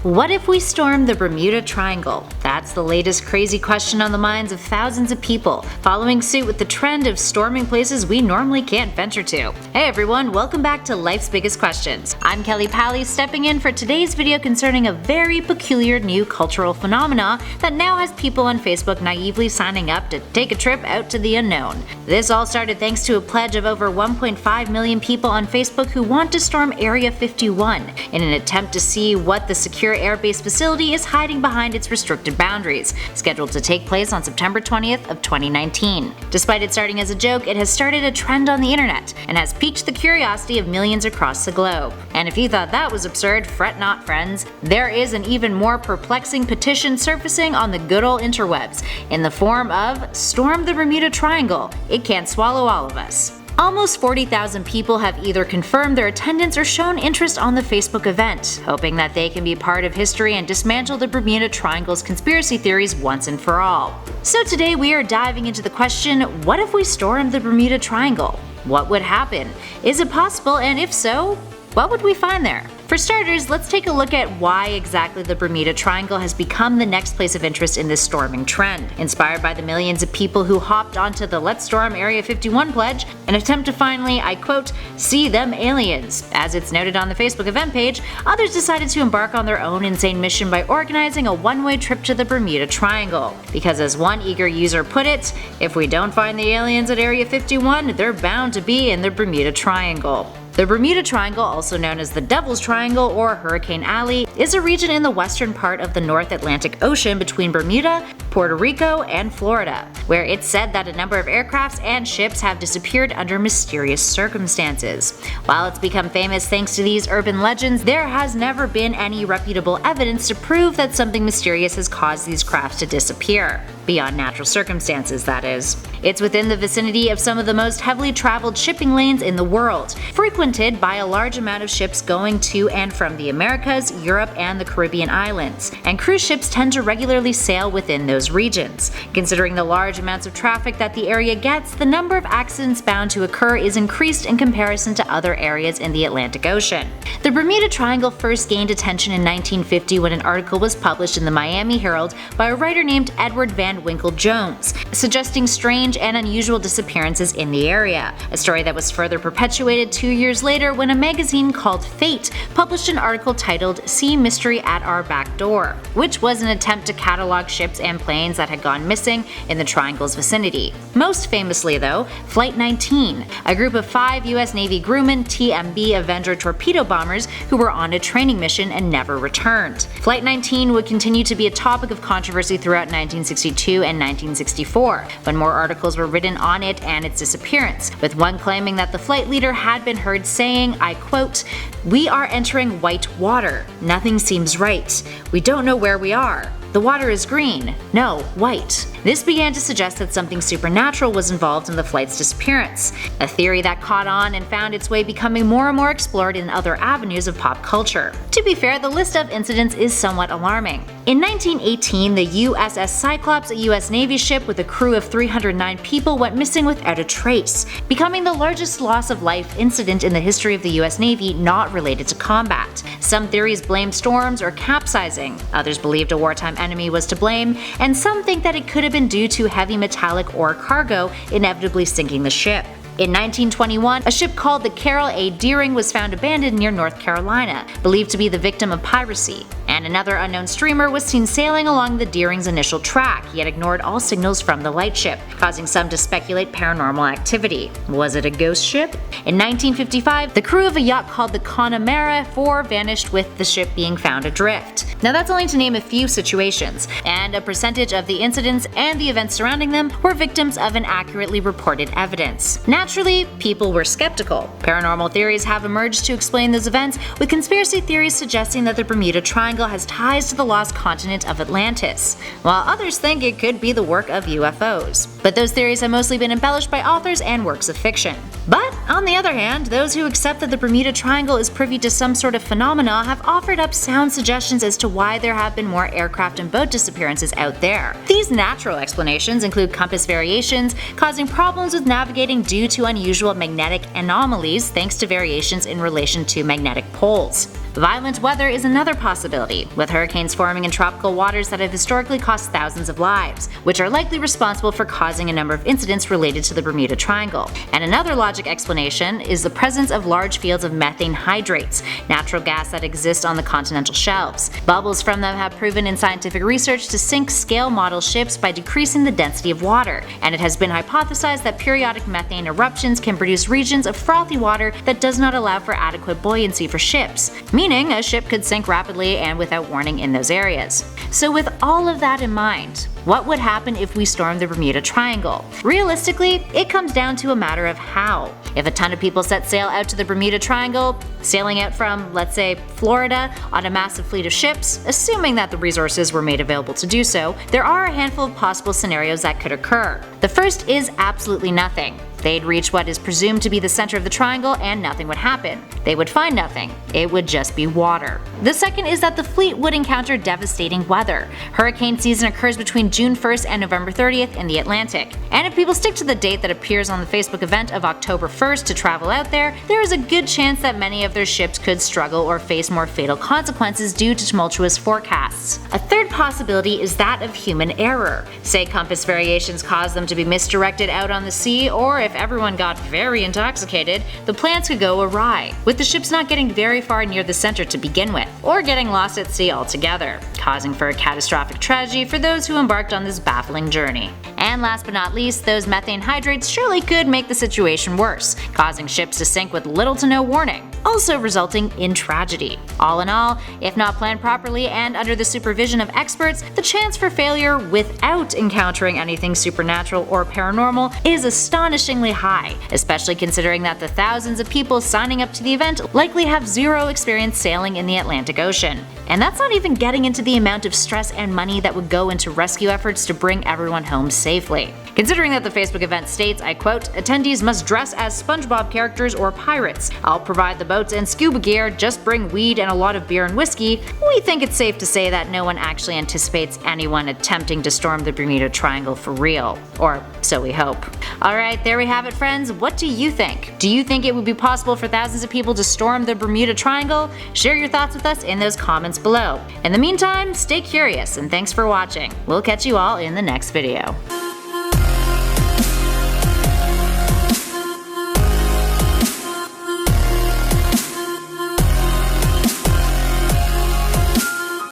What if we storm the Bermuda Triangle? That's the latest crazy question on the minds of thousands of people, following suit with the trend of storming places we normally can't venture to. Hey everyone, welcome back to Life's Biggest Questions. I'm Paoli, stepping in for today's video concerning a very peculiar new cultural phenomena that now has people on Facebook naively signing up to take a trip out to the unknown. This all started thanks to a pledge of over 1.5 million people on Facebook who want to storm Area 51 in an attempt to see what the secure airbase facility is hiding behind its restricted boundaries, scheduled to take place on September 20th of 2019. Despite it starting as a joke, it has started a trend on the internet and has piqued the curiosity of millions across the globe. And if you thought that was absurd, fret not, friends. There is an even more perplexing petition surfacing on the good old interwebs in the form of "Storm the Bermuda Triangle. It can't swallow all of us." Almost 40,000 people have either confirmed their attendance or shown interest on the Facebook event, hoping that they can be part of history and dismantle the Bermuda Triangle's conspiracy theories once and for all. So today we are diving into the question, what if we stormed the Bermuda Triangle? What would happen? Is it possible, and if so, what would we find there? For starters, let's take a look at why exactly the Bermuda Triangle has become the next place of interest in this storming trend. Inspired by the millions of people who hopped onto the Let's Storm Area 51 pledge, an attempt to finally, I quote, "see them aliens." As it's noted on the Facebook event page, others decided to embark on their own insane mission by organizing a one-way trip to the Bermuda Triangle. Because as one eager user put it, if we don't find the aliens at Area 51, they're bound to be in the Bermuda Triangle. The Bermuda Triangle, also known as the Devil's Triangle or Hurricane Alley, is a region in the western part of the North Atlantic Ocean between Bermuda, Puerto Rico, and Florida, where it's said that a number of aircrafts and ships have disappeared under mysterious circumstances. While it's become famous thanks to these urban legends, there has never been any reputable evidence to prove that something mysterious has caused these crafts to disappear. Beyond natural circumstances, that is. It's within the vicinity of some of the most heavily traveled shipping lanes in the world, frequented by a large amount of ships going to and from the Americas, Europe, and the Caribbean islands, and cruise ships tend to regularly sail within those regions. Considering the large amounts of traffic that the area gets, the number of accidents bound to occur is increased in comparison to other areas in the Atlantic Ocean. The Bermuda Triangle first gained attention in 1950 when an article was published in the Miami Herald by a writer named Edward Van Winkle Jones, suggesting strange and unusual disappearances in the area, a story that was further perpetuated 2 years later when a magazine called Fate published an article titled "Sea Mystery at Our Back Door," which was an attempt to catalog ships and planes that had gone missing in the Triangle's vicinity. Most famously though, Flight 19, a group of 5 US Navy Grumman TMB Avenger torpedo bombers who were on a training mission and never returned. Flight 19 would continue to be a topic of controversy throughout 1962 and 1964, when more articles were written on it and its disappearance, with one claiming that the flight leader had been heard saying, I quote, "We are entering white water. Nothing seems right. We don't know where we are. The water is green. No, white." This began to suggest that something supernatural was involved in the flight's disappearance, a theory that caught on and found its way becoming more and more explored in other avenues of pop culture. To be fair, the list of incidents is somewhat alarming. In 1918, the USS Cyclops, a US Navy ship with a crew of 309 people, went missing without a trace, becoming the largest loss of life incident in the history of the US Navy not related to combat. Some theories blamed storms or capsizing, others believed a wartime enemy was to blame, and some think that it could have been due to heavy metallic ore cargo inevitably sinking the ship. In 1921, a ship called the Carroll A. Deering was found abandoned near North Carolina, believed to be the victim of piracy, and another unknown streamer was seen sailing along the Deering's initial track, yet ignored all signals from the lightship, causing some to speculate paranormal activity. Was it a ghost ship? In 1955, the crew of a yacht called the Connemara 4 vanished with the ship being found adrift. Now that's only to name a few situations, and a percentage of the incidents and the events surrounding them were victims of inaccurately reported evidence. Naturally, people were skeptical. Paranormal theories have emerged to explain those events, with conspiracy theories suggesting that the Bermuda Triangle has ties to the lost continent of Atlantis, while others think it could be the work of UFOs. But those theories have mostly been embellished by authors and works of fiction. But on the other hand, those who accept that the Bermuda Triangle is privy to some sort of phenomena have offered up sound suggestions as to why there have been more aircraft and boat disappearances out there. These natural explanations include compass variations causing problems with navigating due to unusual magnetic anomalies thanks to variations in relation to magnetic poles. Violent weather is another possibility, with hurricanes forming in tropical waters that have historically cost thousands of lives, which are likely responsible for causing a number of incidents related to the Bermuda Triangle. And another logic explanation is the presence of large fields of methane hydrates, natural gas that exist on the continental shelves. Bubbles from them have proven in scientific research to sink scale model ships by decreasing the density of water, and it has been hypothesized that periodic methane eruptions can produce regions of frothy water that does not allow for adequate buoyancy for ships, meaning a ship could sink rapidly and without warning in those areas. So with all of that in mind, what would happen if we stormed the Bermuda Triangle? Realistically, it comes down to a matter of how. If a ton of people set sail out to the Bermuda Triangle, sailing out from, let's say, Florida on a massive fleet of ships, assuming that the resources were made available to do so, there are a handful of possible scenarios that could occur. The first is absolutely nothing. They'd reach what is presumed to be the center of the triangle and nothing would happen. They would find nothing. It would just be water. The second is that the fleet would encounter devastating weather. Hurricane season occurs between June 1st and November 30th in the Atlantic. And if people stick to the date that appears on the Facebook event of October 1st to travel out there, there is a good chance that many of their ships could struggle or face more fatal consequences due to tumultuous forecasts. A third possibility is that of human error. Say compass variations cause them to be misdirected out on the sea, or if everyone got very intoxicated, the plans could go awry, with the ships not getting very far near the center to begin with, or getting lost at sea altogether, causing for a catastrophic tragedy for those who embarked on this baffling journey. And last but not least, those methane hydrates surely could make the situation worse, causing ships to sink with little to no warning, also resulting in tragedy. All in all, if not planned properly and under the supervision of experts, the chance for failure without encountering anything supernatural or paranormal is astonishingly high, especially considering that the thousands of people signing up to the event likely have zero experience sailing in the Atlantic Ocean. And that's not even getting into the amount of stress and money that would go into rescue efforts to bring everyone home safely. Considering that the Facebook event states, I quote, "Attendees must dress as SpongeBob characters or pirates. I'll provide the boats and scuba gear, just bring weed and a lot of beer and whiskey," we think it's safe to say that no one actually anticipates anyone attempting to storm the Bermuda Triangle for real. Or so we hope. Alright, there we have it friends, what do you think? Do you think it would be possible for thousands of people to storm the Bermuda Triangle? Share your thoughts with us in those comments below. In the meantime, stay curious and thanks for watching. We'll catch you all in the next video.